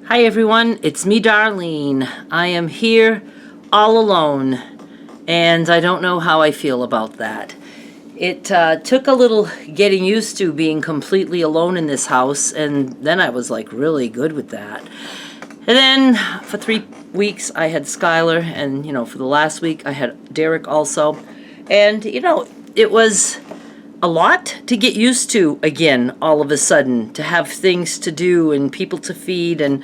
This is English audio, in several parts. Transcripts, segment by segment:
Hi everyone, it's me Darlene. I am here all alone and I don't know how I feel about that. It took a little getting used to being completely alone in this house, and then I was like really good with that. And then for 3 weeks I had Skylar, and for the last week I had Derek also. And it was a lot to get used to again, all of a sudden, to have things to do and people to feed, and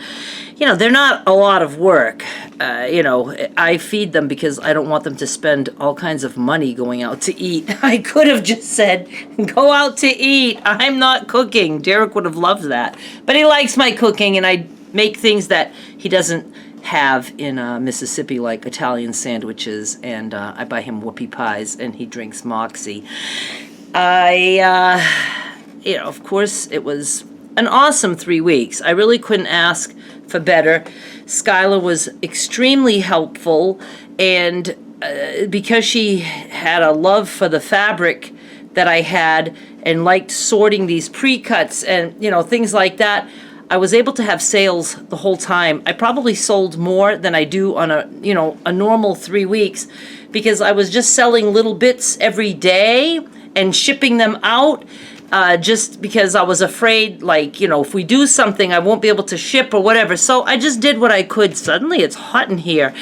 they're not a lot of work. I feed them because I don't want them to spend all kinds of money going out to eat. I could have just said, go out to eat. I'm not cooking. Derek would have loved that. But he likes my cooking, and I make things that he doesn't have in Mississippi, like Italian sandwiches, and I buy him whoopie pies, and he drinks Moxie. Of course, it was an awesome 3 weeks. I really couldn't ask for better. Skylar was extremely helpful, and because she had a love for the fabric that I had and liked sorting these pre-cuts and, things like that, I was able to have sales the whole time. I probably sold more than I do on a normal 3 weeks, because I was just selling little bits every day and shipping them out, just because I was afraid, if we do something, I won't be able to ship or whatever. So I just did what I could. Suddenly it's hot in here.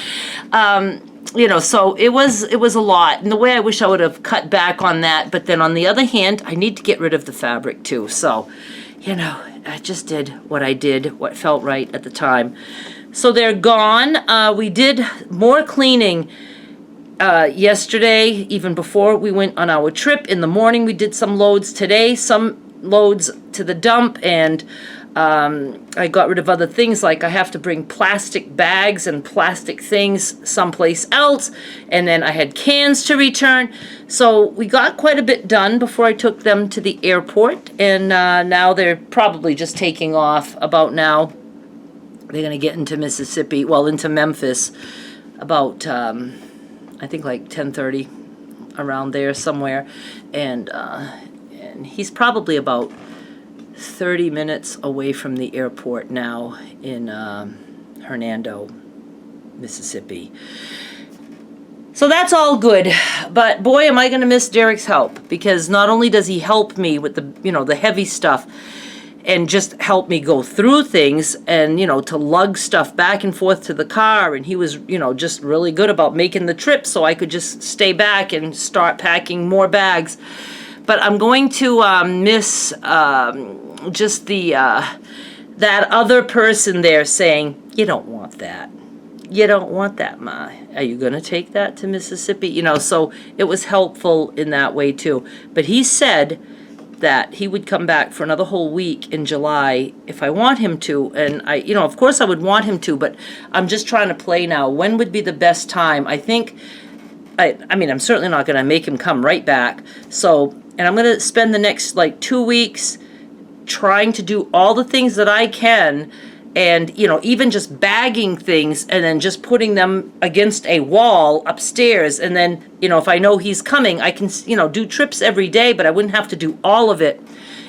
So it was a lot. And the way I wish I would have cut back on that. But then on the other hand, I need to get rid of the fabric too. So, I just did what I did, what felt right at the time. So they're gone. We did more cleaning yesterday, even before we went on our trip. In the morning, we did some loads. Today, some loads to the dump, and I got rid of other things, like I have to bring plastic bags and plastic things someplace else, and then I had cans to return. So we got quite a bit done before I took them to the airport, and now they're probably just taking off about now. They're going to get into Mississippi, into Memphis, about I think like 10:30, around there somewhere, and he's probably about 30 minutes away from the airport now in Hernando, Mississippi. So that's all good, but boy, am I going to miss Derek's help, because not only does he help me with the heavy stuff and just help me go through things, and to lug stuff back and forth to the car, and he was just really good about making the trip so I could just stay back and start packing more bags. But I'm going to miss just that other person there saying, you don't want that. You don't want that, Ma. Are you going to take that to Mississippi? So it was helpful in that way too. But he said that he would come back for another whole week in July if I want him to. And I, of course I would want him to, but I'm just trying to play now. When would be the best time? I think, I'm certainly not going to make him come right back. So, and I'm going to spend the next 2 weeks trying to do all the things that I can, and even just bagging things and then just putting them against a wall upstairs, and then if I know he's coming, I can do trips every day, but I wouldn't have to do all of it.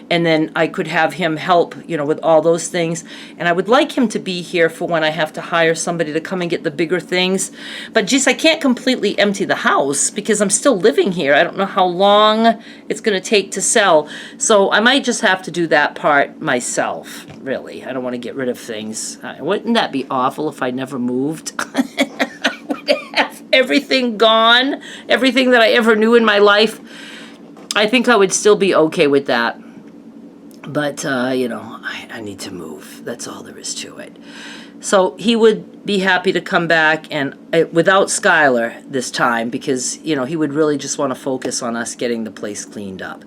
And then I could have him help, with all those things. And I would like him to be here for when I have to hire somebody to come and get the bigger things. But geez, I can't completely empty the house because I'm still living here. I don't know how long it's going to take to sell. So I might just have to do that part myself, really. I don't want to get rid of things. Wouldn't that be awful if I never moved? I would have everything gone, everything that I ever knew in my life. I think I would still be okay with that. But, I need to move. That's all there is to it. So he would be happy to come back, and without Skylar this time, because, he would really just want to focus on us getting the place cleaned up.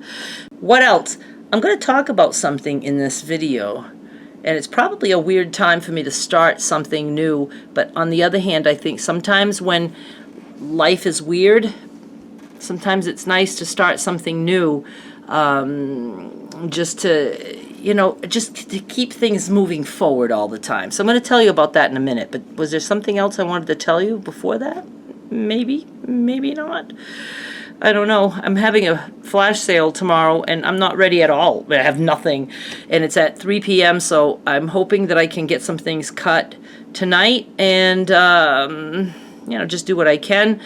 What else? I'm going to talk about something in this video, and it's probably a weird time for me to start something new, but on the other hand, I think sometimes when life is weird, sometimes it's nice to start something new. Just to keep things moving forward all the time. So I'm going to tell you about that in a minute, but was there something else I wanted to tell you before that? Maybe not. I don't know. I'm having a flash sale tomorrow, and I'm not ready at all. I have nothing, and it's at 3 p.m., so I'm hoping that I can get some things cut tonight and, just do what I can.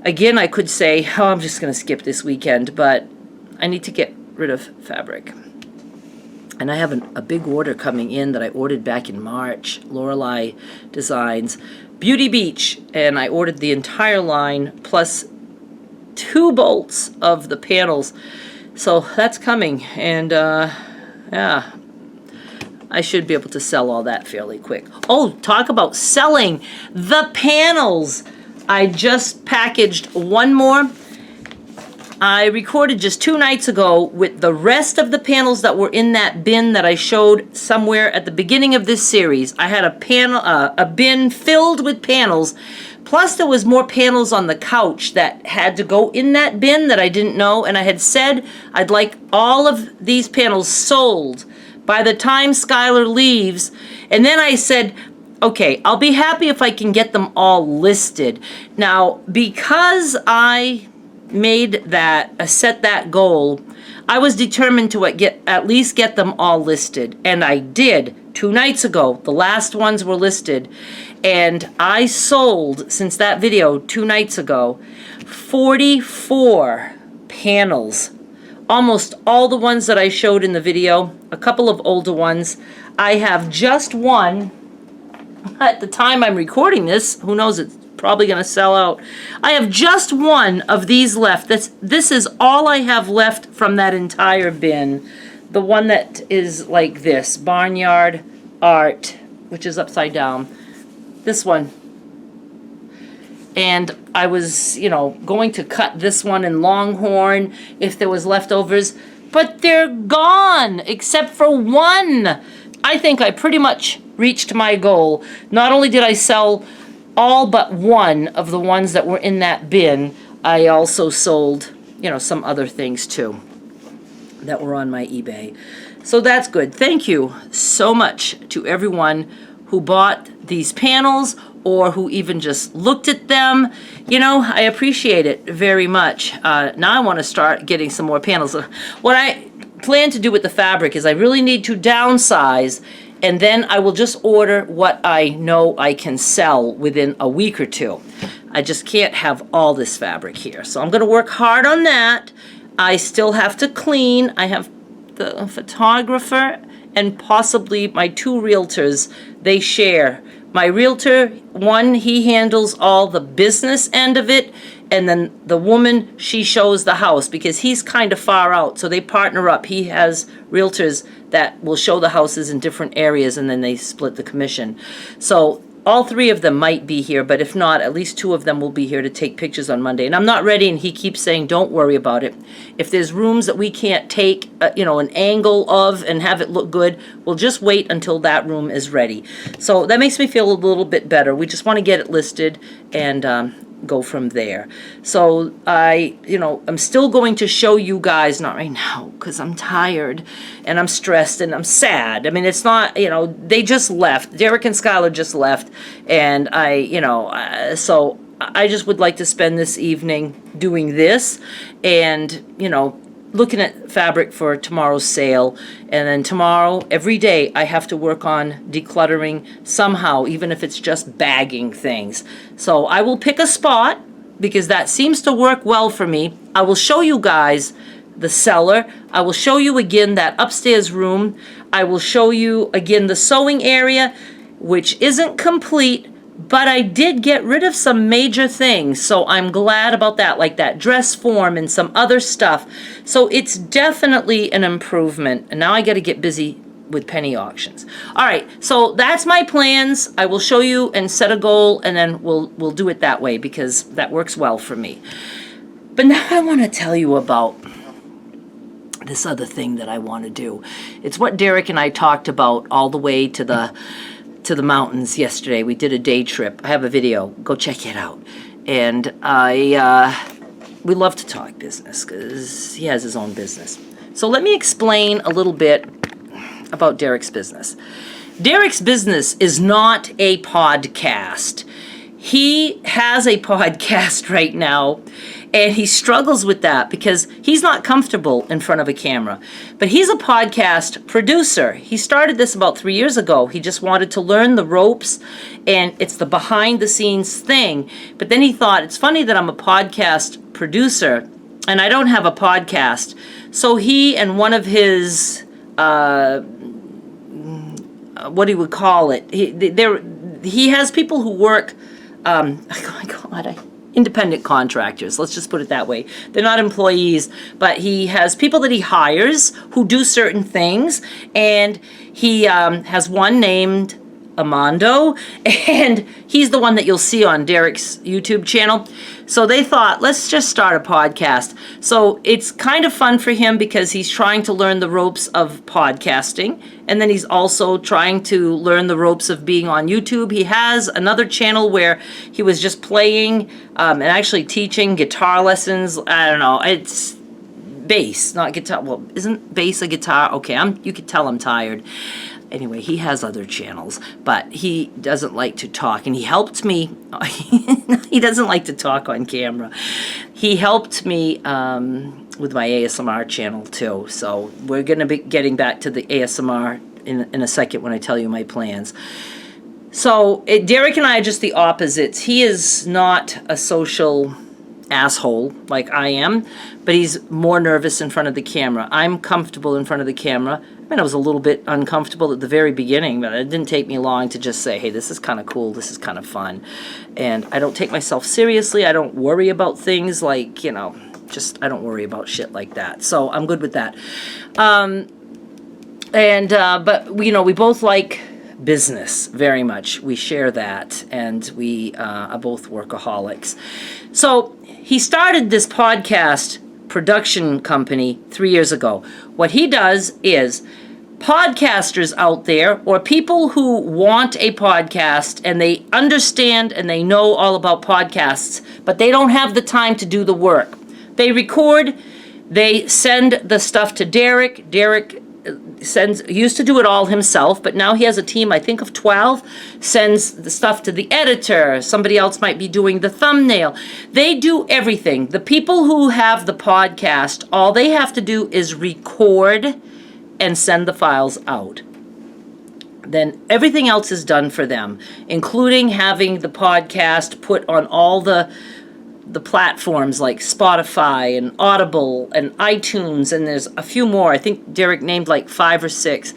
Again, I could say, oh, I'm just going to skip this weekend, but I need to get rid of fabric. And I have a big order coming in that I ordered back in March, Lorelei Designs, Beauty Beach, and I ordered the entire line, plus 2 bolts of the panels. So that's coming, and yeah, I should be able to sell all that fairly quick. Oh, talk about selling the panels. I just packaged one more. I recorded just 2 nights ago with the rest of the panels that were in that bin that I showed somewhere at the beginning of this series. I had a bin filled with panels. Plus, there was more panels on the couch that had to go in that bin that I didn't know, and I had said I'd like all of these panels sold by the time Skylar leaves. And then I said, okay, I'll be happy if I can get them all listed. Now, because I made that, set that goal, I was determined to at least get them all listed, and I did. 2 nights ago, the last ones were listed, and I sold, since that video 2 nights ago, 44 panels. Almost all the ones that I showed in the video, a couple of older ones. I have just one. At the time I'm recording this, who knows, it's probably going to sell out. I have just one of these left. This is all I have left from that entire bin. The one that is like this, Barnyard Art, which is upside down. This one. And I was, going to cut this one in Longhorn if there was leftovers, but they're gone except for one. I think I pretty much reached my goal. Not only did I sell all but one of the ones that were in that bin, I also sold, some other things too that were on my eBay. So that's good. Thank you so much to everyone who bought these panels or who even just looked at them. I appreciate it very much. Now I want to start getting some more panels. What I plan to do with the fabric is I really need to downsize, and then I will just order what I know I can sell within a week or 2. I just can't have all this fabric here. So I'm going to work hard on that. I still have to clean. I have the photographer and possibly my 2 realtors. They share. My realtor, one, he handles all the business end of it, and then the woman, she shows the house because he's kind of far out, so they partner up. He has realtors that will show the houses in different areas, and then they split the commission. So all 3 of them might be here, but if not, at least 2 of them will be here to take pictures on Monday. And I'm not ready, and he keeps saying, don't worry about it. If there's rooms that we can't take, an angle of and have it look good, we'll just wait until that room is ready. So that makes me feel a little bit better. We just want to get it listed and go from there. So I'm still going to show you guys, not right now, because I'm tired and I'm stressed and I'm sad. I mean, it's not, they just left. Derek and Skylar just left, and so I just would like to spend this evening doing this and, looking at fabric for tomorrow's sale. And then tomorrow, every day, I have to work on decluttering somehow, even if it's just bagging things. So I will pick a spot because that seems to work well for me. I will show you guys the cellar. I will show you again that upstairs room. I will show you again the sewing area, which isn't complete, but I did get rid of some major things, so I'm glad about that, like that dress form and some other stuff. So it's definitely an improvement, and now I got to get busy with penny auctions. All right, so that's my plans. I will show you and set a goal, and then we'll do it that way because that works well for me. But now I want to tell you about this other thing that I want to do. It's what Derek and I talked about all the way to the mountains yesterday. We did a day trip. I have a video. Go check it out. And we love to talk business because he has his own business. So let me explain a little bit about Derek's business. Derek's business is not a podcast. He has a podcast right now, And he struggles with that because he's not comfortable in front of a camera. But he's a podcast producer. He started this about 3 years ago. He just wanted to learn the ropes, and it's the behind the scenes thing. But then he thought, it's funny that I'm a podcast producer and I don't have a podcast. So he and one of his, what he would call it, he has people who work, oh my God, independent contractors, let's just put it that way. They're not employees, but he has people that he hires who do certain things, and he has one named Armando, and he's the one that you'll see on Derek's YouTube channel. So they thought, let's just start a podcast. So it's kind of fun for him because he's trying to learn the ropes of podcasting, and then he's also trying to learn the ropes of being on YouTube. He has another channel where he was just playing and actually teaching guitar lessons. I don't know, it's bass, not guitar. Well, isn't bass a guitar? Okay, you could tell I'm tired. Anyway, he has other channels, but he doesn't like to talk, and he helped me. He doesn't like to talk on camera. He helped me with my ASMR channel too, so we're going to be getting back to the ASMR in a second when I tell you my plans. So Derek and I are just the opposites. He is not a social asshole like I am, but he's more nervous in front of the camera. I'm comfortable in front of the camera. I mean, I was a little bit uncomfortable at the very beginning, but it didn't take me long to just say, hey, this is kind of cool, this is kind of fun. And I don't take myself seriously. I don't worry about things like, I don't worry about shit like that. So I'm good with that. But we both like business very much. We share that, and we are both workaholics. So he started this podcast production company 3 years ago. What he does is podcasters out there, or people who want a podcast and they understand and they know all about podcasts, but they don't have the time to do the work. They record, they send the stuff to Derek. Derek used to do it all himself, but now he has a team, I think of 12, sends the stuff to the editor. Somebody else might be doing the thumbnail. They do everything. The people who have the podcast, all they have to do is record and send the files out. Then everything else is done for them, including having the podcast put on all the platforms like Spotify and Audible and iTunes, and there's a few more. I think Derek named like 5 or 6.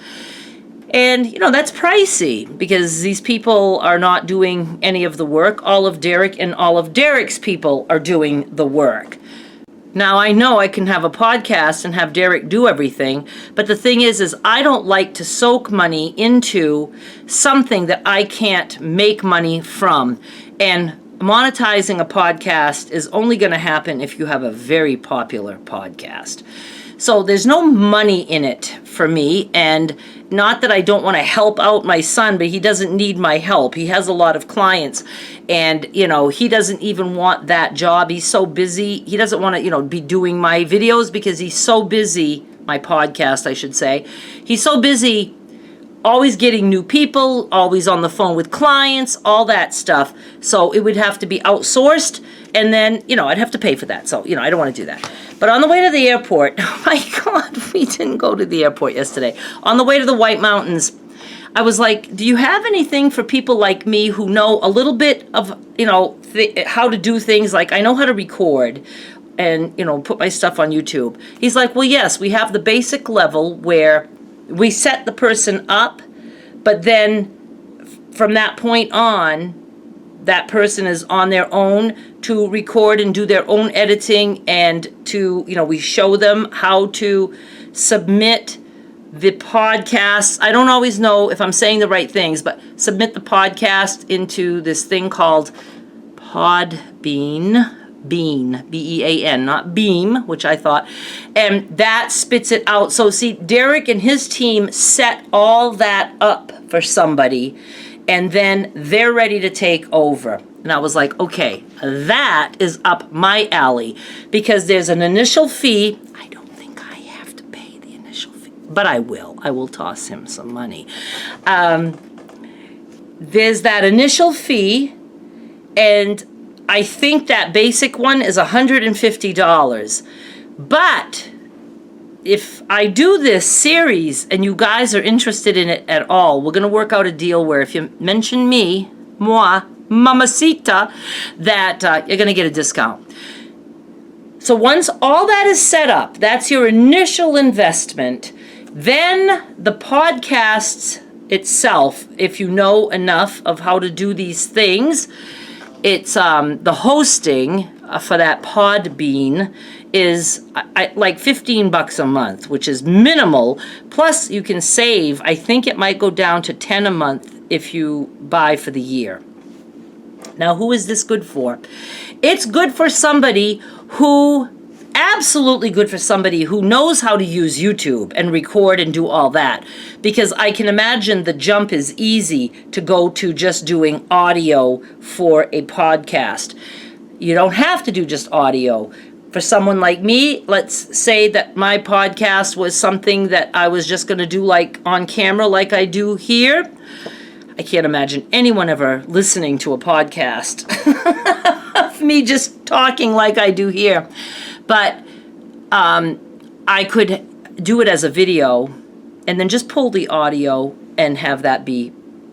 And, that's pricey because these people are not doing any of the work. All of Derek and all of Derek's people are doing the work. Now, I know I can have a podcast and have Derek do everything, but the thing is I don't like to soak money into something that I can't make money from. And monetizing a podcast is only going to happen if you have a very popular podcast. So there's no money in it for me, and not that I don't want to help out my son, but he doesn't need my help. He has a lot of clients, and, he doesn't even want that job. He's so busy. He doesn't want to, be doing my videos because he's so busy, my podcast, I should say. He's so busy always getting new people, always on the phone with clients, all that stuff. So it would have to be outsourced, and then, I'd have to pay for that. So, I don't want to do that. But on the way to the airport, oh my God, we didn't go to the airport yesterday. On the way to the White Mountains, I was like, do you have anything for people like me who know a little bit of, how to do things? Like, I know how to record and, put my stuff on YouTube. He's like, well, yes, we have the basic level where we set the person up, but then from that point on, that person is on their own to record and do their own editing, and to, we show them how to submit the podcast. I don't always know if I'm saying the right things, but submit the podcast into this thing called Podbean. B-E-A-N, not Beam, which I thought, and that spits it out. So see, Derek and his team set all that up for somebody, and then they're ready to take over. And I was like, okay, that is up my alley, because there's an initial fee. I don't think I have to pay the initial fee, but I will toss him some money. There's that initial fee, and I think that basic one is $150. But if I do this series and you guys are interested in it at all, we're going to work out a deal where if you mention me, moi, mamacita, that you're going to get a discount. So once all that is set up, that's your initial investment, then the podcast itself, if you know enough of how to do these things, it's the hosting for that Podbean is like $15 a month, which is minimal. Plus you can save, I think it might go down to $10 a month if you buy for the year. Now, who is this good for? It's good for somebody who, absolutely good for somebody who knows how to use YouTube and record and do all that. Because I can imagine the jump is easy to go to just doing audio for a podcast. You don't have to do just audio. For someone like me, let's say that my podcast was something that I was just going to do like on camera like I do here. I can't imagine anyone ever listening to a podcast of me just talking like I do here. But I could do it as a video and then just pull the audio and have that be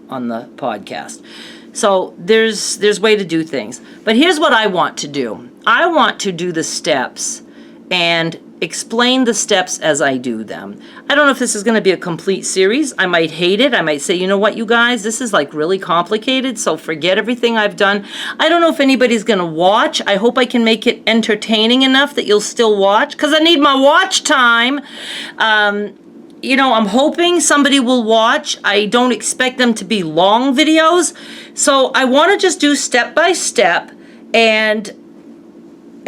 on the podcast. So there's way to do things. But here's what I want to do. I want to do the steps and explain the steps as I do them. I don't know if this is going to be a complete series. I might hate it. I might say, you know what, you guys, this is like really complicated, so forget everything I've done. I don't know if anybody's going to watch. I hope I can make it entertaining enough that you'll still watch, because I need my watch time. You know, I'm hoping somebody will watch. I don't expect them to be long videos. So I want to just do step by step and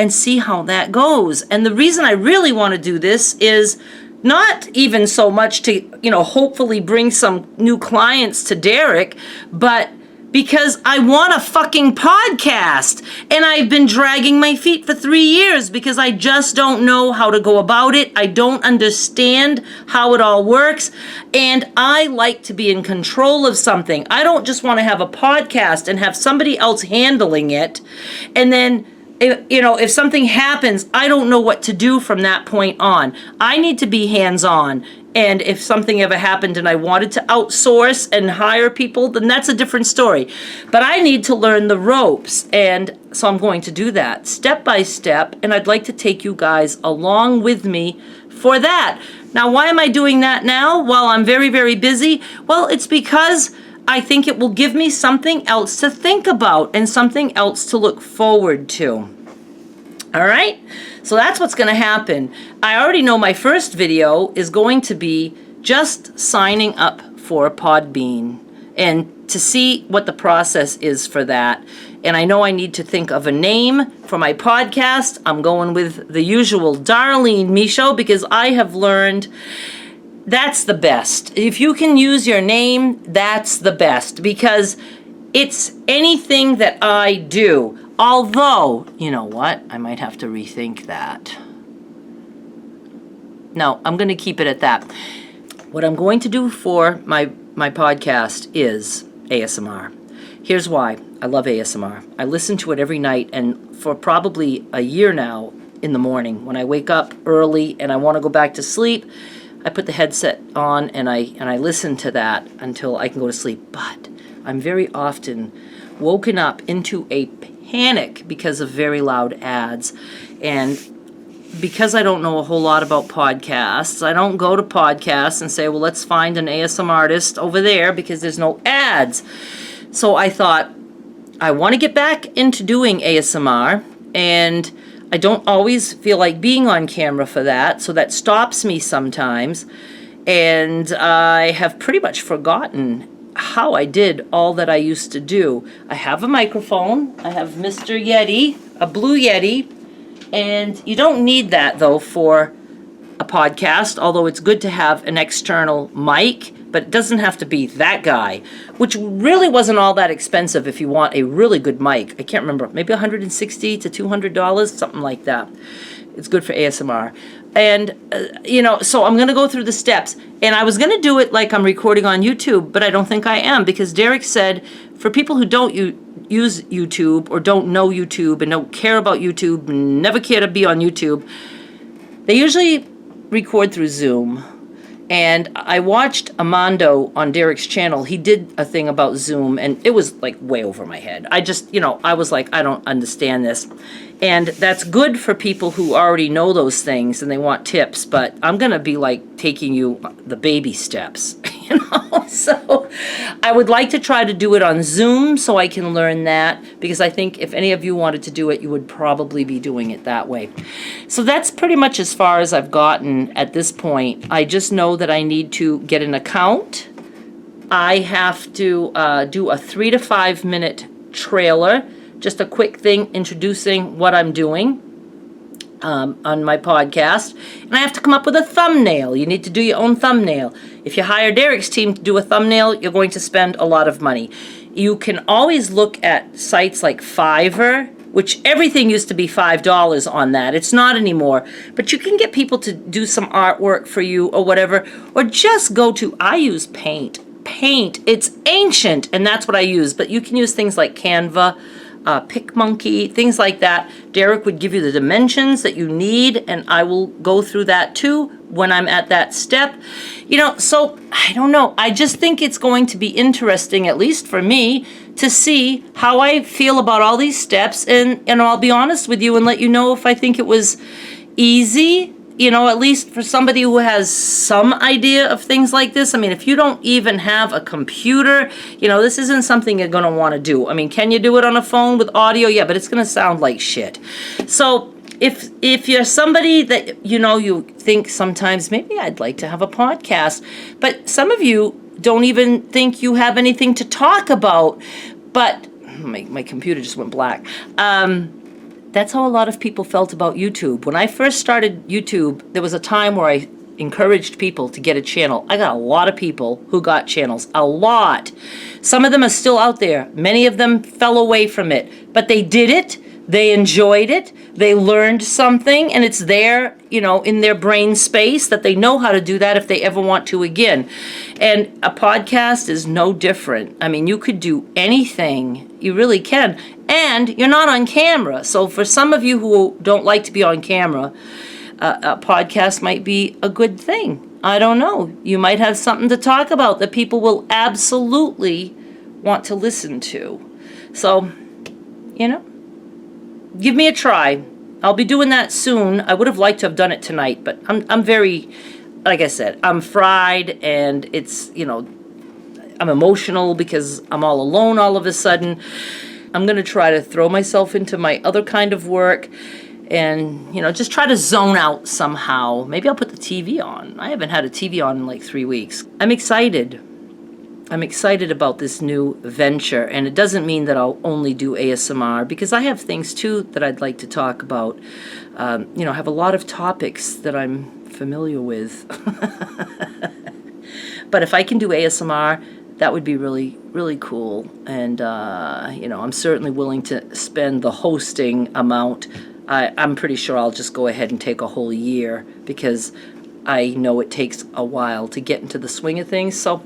see how that goes. And the reason I really want to do this is not even so much to, you know, hopefully bring some new clients to Derek, but because I want a fucking podcast. And I've been dragging my feet for 3 years because I just don't know how to go about it. I don't understand how it all works. And I like to be in control of something. I don't just want to have a podcast and have somebody else handling it. And then, if something happens, I don't know what to do from that point on. I need to be hands-on. And if something ever happened and I wanted to outsource and hire people, then that's a different story. But I need to learn the ropes. And so I'm going to do that step by step. And I'd like to take you guys along with me for that. Now, why am I doing that now while I'm very, very busy? Well, it's because I think it will give me something else to think about and something else to look forward to. All right? So that's what's going to happen. I already know my first video is going to be just signing up for Podbean and to see what the process is for that. And I know I need to think of a name for my podcast. I'm going with the usual Darlene Michaud because I have learned that's the best. If you can use your name, that's the best because it's anything that I do. Although, you know what? I might have to rethink that. No, I'm going to keep it at that. What I'm going to do for my podcast is ASMR. Here's why. I love ASMR. I listen to it every night, and for probably a year now in the morning, when I wake up early and I want to go back to sleep, I put the headset on and I listen to that until I can go to sleep. But I'm very often woken up into a panic because of very loud ads. And because I don't know a whole lot about podcasts, I don't go to podcasts and say, well, let's find an ASMR artist over there because there's no ads. So I thought, I want to get back into doing ASMR, and I don't always feel like being on camera for that, so that stops me sometimes. And I have pretty much forgotten how I did all that I used to do. I have a microphone. I have Mr. Yeti, a blue Yeti. And you don't need that, though, for a podcast, although it's good to have an external mic, but it doesn't have to be that guy, which really wasn't all that expensive if you want a really good mic. I can't remember, maybe $160 to $200, something like that. It's good for ASMR. And, so I'm going to go through the steps. And I was going to do it like I'm recording on YouTube, but I don't think I am, because Derek said for people who don't use YouTube or don't know YouTube and don't care about YouTube, never care to be on YouTube, they usually record through Zoom. And I watched Armando on Derek's channel. He did a thing about Zoom, and it was like way over my head. I just, I was like, I don't understand this. And that's good for people who already know those things and they want tips, but I'm going to be like taking you the baby steps, So I would like to try to do it on Zoom so I can learn that, because I think if any of you wanted to do it, you would probably be doing it that way. So that's pretty much as far as I've gotten at this point. I just know that I need to get an account. I have to do a 3 to 5 minute trailer, just a quick thing introducing what I'm doing on my podcast. And I have to come up with a thumbnail. You need to do your own thumbnail. If you hire Derek's team to do a thumbnail, you're going to spend a lot of money. You can always look at sites like Fiverr, which everything used to be $5 on that. It's not anymore. But you can get people to do some artwork for you or whatever. Or just go to, I use Paint. Paint, it's ancient, and that's what I use. But you can use things like Canva, PicMonkey, things like that. Derek would give you the dimensions that you need, and I will go through that too when I'm at that step. So I don't know. I just think it's going to be interesting, at least for me, to see how I feel about all these steps, and I'll be honest with you and let you know if I think it was easy, at least for somebody who has some idea of things like this. I mean, if you don't even have a computer, this isn't something you're going to want to do. I mean, can you do it on a phone with audio? Yeah, but it's going to sound like shit. So if you're somebody that, you think sometimes maybe I'd like to have a podcast, but some of you don't even think you have anything to talk about, but my computer just went black. That's how a lot of people felt about YouTube. When I first started YouTube, there was a time where I encouraged people to get a channel. I got a lot of people who got channels. A lot. Some of them are still out there. Many of them fell away from it. But they did it. They enjoyed it. They learned something. And it's there, in their brain space that they know how to do that if they ever want to again. And a podcast is no different. I mean, you could do anything. You really can. And you're not on camera. So for some of you who don't like to be on camera, a podcast might be a good thing. I don't know. You might have something to talk about that people will absolutely want to listen to. So, give me a try. I'll be doing that soon. I would have liked to have done it tonight, but I'm very, like I said, I'm fried, and it's, I'm emotional because I'm all alone all of a sudden. I'm going to try to throw myself into my other kind of work and, just try to zone out somehow. Maybe I'll put the TV on. I haven't had a TV on in like 3 weeks. I'm excited. I'm excited about this new venture, and it doesn't mean that I'll only do ASMR, because I have things too that I'd like to talk about. I have a lot of topics that I'm familiar with. But if I can do ASMR, that would be really, really cool. And, I'm certainly willing to spend the hosting amount. I'm pretty sure I'll just go ahead and take a whole year, because I know it takes a while to get into the swing of things. So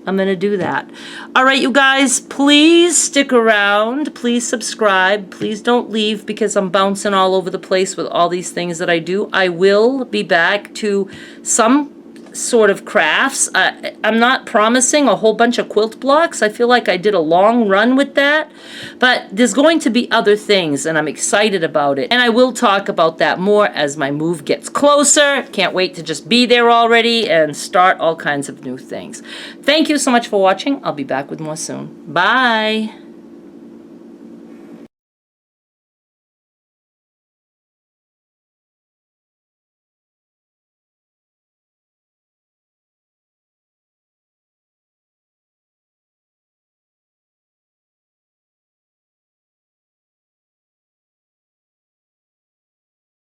I'm going to do that. All right, you guys, please stick around. Please subscribe. Please don't leave, because I'm bouncing all over the place with all these things that I do. I will be back to some sort of crafts. I'm not promising a whole bunch of quilt blocks. I feel like I did a long run with that, but there's going to be other things, and I'm excited about it. And I will talk about that more as my move gets closer. Can't wait to just be there already and start all kinds of new things. Thank you so much for watching. I'll be back with more soon. Bye.